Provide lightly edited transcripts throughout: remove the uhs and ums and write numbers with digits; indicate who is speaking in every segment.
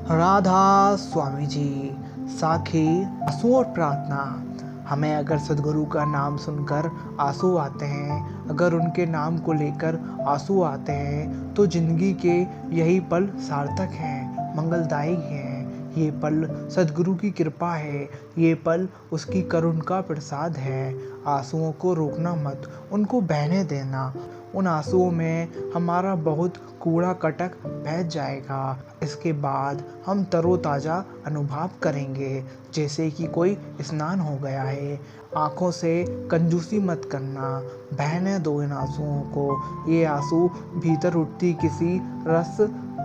Speaker 1: राधा स्वामी जी, साखी, आंसू और प्रार्थना। हमें अगर सदगुरु का नाम सुनकर आंसू आते हैं, अगर उनके नाम को लेकर आंसू आते हैं, तो जिंदगी के यही पल सार्थक हैं, मंगलदायी हैं। ये पल सदगुरु की कृपा है, ये पल उसकी करुण का प्रसाद है। आंसुओं को रोकना मत, उनको बहने देना। उन आंसुओं में हमारा बहुत कूड़ा कटक बह जाएगा। इसके बाद हम तरोताज़ा अनुभव करेंगे, जैसे कि कोई स्नान हो गया है। आँखों से कंजूसी मत करना, बहने दो इन आंसुओं को। ये आंसू भीतर उठती किसी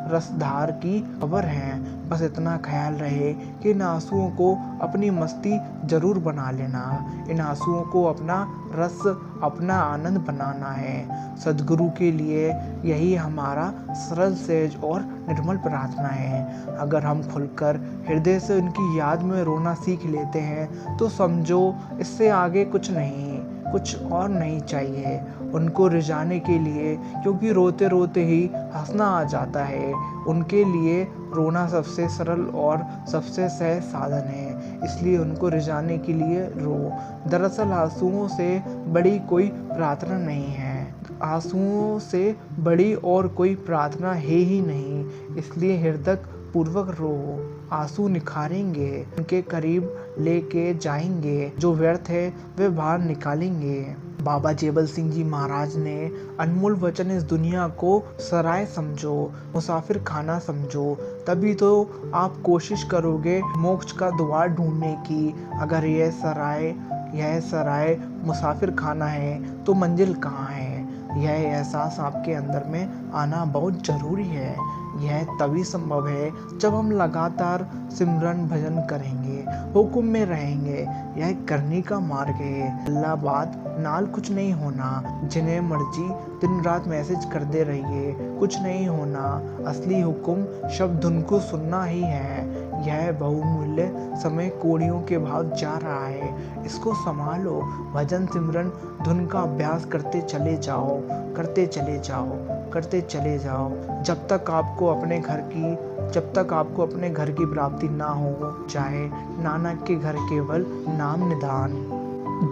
Speaker 1: रसधार की खबर है। बस इतना ख्याल रहे कि इन आंसुओं को अपनी मस्ती जरूर बना लेना। इन आंसुओं को अपना रस, अपना आनंद बनाना है। सदगुरु के लिए यही हमारा सरल, सहज और निर्मल प्रार्थना है। अगर हम खुलकर हृदय से उनकी याद में रोना सीख लेते हैं, तो समझो इससे आगे कुछ और नहीं चाहिए उनको रिझाने के लिए, क्योंकि रोते रोते ही हंसना आ जाता है। उनके लिए रोना सबसे सरल और सबसे सहज साधन है, इसलिए उनको रिझाने के लिए रो। दरअसल आंसुओं से बड़ी कोई प्रार्थना नहीं है, आंसुओं से बड़ी और कोई प्रार्थना है ही नहीं। इसलिए हृदय पूर्वक रो, आंसू निखारेंगे, उनके करीब लेके जाएंगे। जो व्यर्थ है वे बाहर निकालेंगे। बाबा जेबल सिंह जी महाराज ने अनमोल वचन इस दुनिया को सराय समझो, मुसाफिर खाना समझो, तभी तो आप कोशिश करोगे मोक्ष का द्वार ढूंढने की। अगर यह सराय मुसाफिर खाना है, तो मंजिल कहाँ है? यह एहसास आपके अंदर में आना बहुत जरूरी है। यह तभी संभव है जब हम लगातार सिमरन भजन करेंगे, हुक्म में रहेंगे। यह करने का मार्ग है। अल्लाह बात नाल कुछ नहीं होना, जिन्हें मर्जी दिन रात मैसेज कर दे रहिए, कुछ नहीं होना। असली हुक्म शब्द उनको सुनना ही है। यह बहुमूल्य समय कोड़ियों के भाव जा रहा है, इसको संभालो। भजन सिमरन धुन का अभ्यास करते चले जाओ, करते चले जाओ, जब तक आपको अपने घर की प्राप्ति ना हो। चाहे नानक के घर केवल नाम निदान।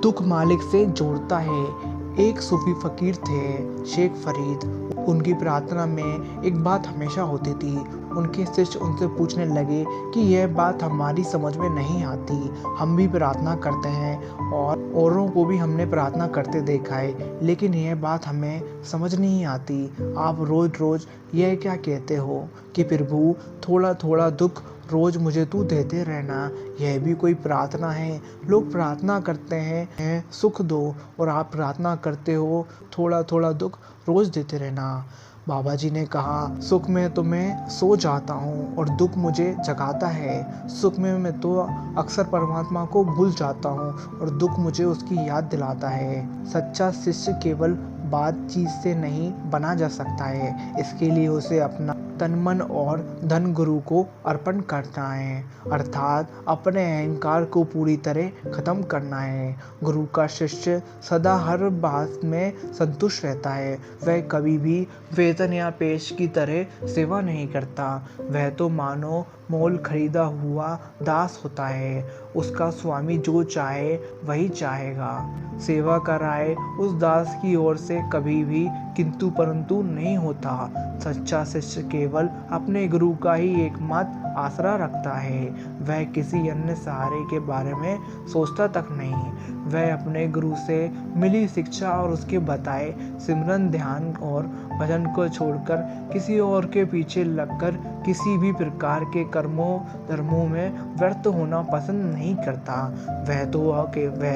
Speaker 1: दुख मालिक से जोड़ता है। एक सूफी फकीर थे, शेख फरीद। उनकी प्रार्थना में एक बात हमेशा होती थी। उनके शिष्य उनसे पूछने लगे कि यह बात हमारी समझ में नहीं आती। हम भी प्रार्थना करते हैं और औरों को भी हमने प्रार्थना करते देखा है, लेकिन यह बात हमें समझ नहीं आती। आप रोज रोज यह क्या कहते हो कि प्रभु थोड़ा थोड़ा दुख रोज मुझे तू देते रहना, यह भी कोई प्रार्थना है? लोग प्रार्थना करते हैं सुख दो, और आप प्रार्थना करते हो थोड़ा थोड़ा दुख रोज देते रहना। बाबा जी ने कहा, सुख में तो मैं सो जाता हूँ और दुख मुझे जगाता है। सुख में मैं तो अक्सर परमात्मा को भूल जाता हूँ और दुख मुझे उसकी याद दिलाता है। सच्चा शिष्य केवल बातचीत से नहीं बना जा सकता है, इसके लिए उसे अपना तन मन और धन गुरु को अर्पण करना है, अर्थात अपने अहंकार को पूरी तरह खत्म करना है। गुरु का शिष्य सदा हर बात में संतुष्ट रहता है। वह कभी भी वेतन या पेश की तरह सेवा नहीं करता। वह तो मानो मोल खरीदा हुआ दास होता है। उसका स्वामी जो चाहे वही चाहेगा। सेवा कराए उस दास की ओर से कभी भी किंतु परंतु नहीं होता। सच्चा शिष्य केवल अपने गुरु का ही एकमात्र आसरा रखता है। वह किसी अन्य सहारे के बारे में सोचता तक नहीं। वह अपने गुरु से मिली शिक्षा और उसके बताए सिमरन, ध्यान और भजन को छोड़कर किसी और के पीछे लगकर किसी भी प्रकार के कर्मों धर्मों में व्यर्थ होना पसंद नहीं करता। वह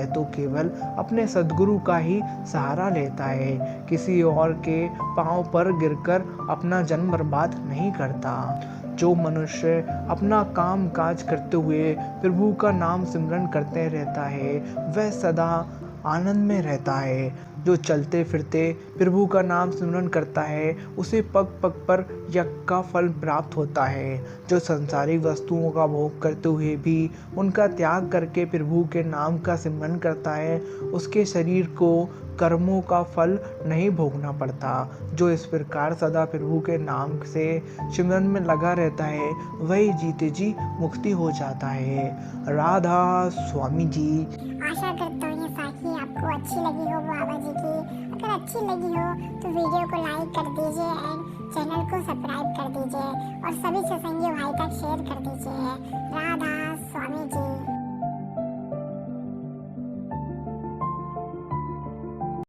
Speaker 1: तो केवल अपने सद्गुरु का ही सहारा लेता है। किसी और के पांव पर गिरकर अपना जन्म बर्बाद नहीं करता। जो मनुष्य अपना काम काज करते हुए प्रभु का नाम सिमरन करते रहता है, वह सदा आनंद में रहता है। जो चलते फिरते प्रभु का नाम सिमरन करता है उसे पग पग पर यज्ञ का फल प्राप्त होता है। जो संसारिक वस्तुओं का भोग करते हुए भी उनका त्याग करके प्रभु के नाम का सिमरन करता है उसके शरीर को कर्मों का फल नहीं भोगना पड़ता। जो इस प्रकार सदा प्रभु के नाम से सिमरन में लगा रहता है वही जीते जी मुक्ति हो जाता है। राधा स्वामी जी।
Speaker 2: आशा करता हूँ ये साखी आपको अच्छी लगी हो बाबा जी की। अगर अच्छी लगी हो तो वीडियो को लाइक कर दीजिए एंड चैनल को सब्सक्राइब कर दीजिए और सभी सत्संगी भाई तक शेयर कर दीजिए। राधा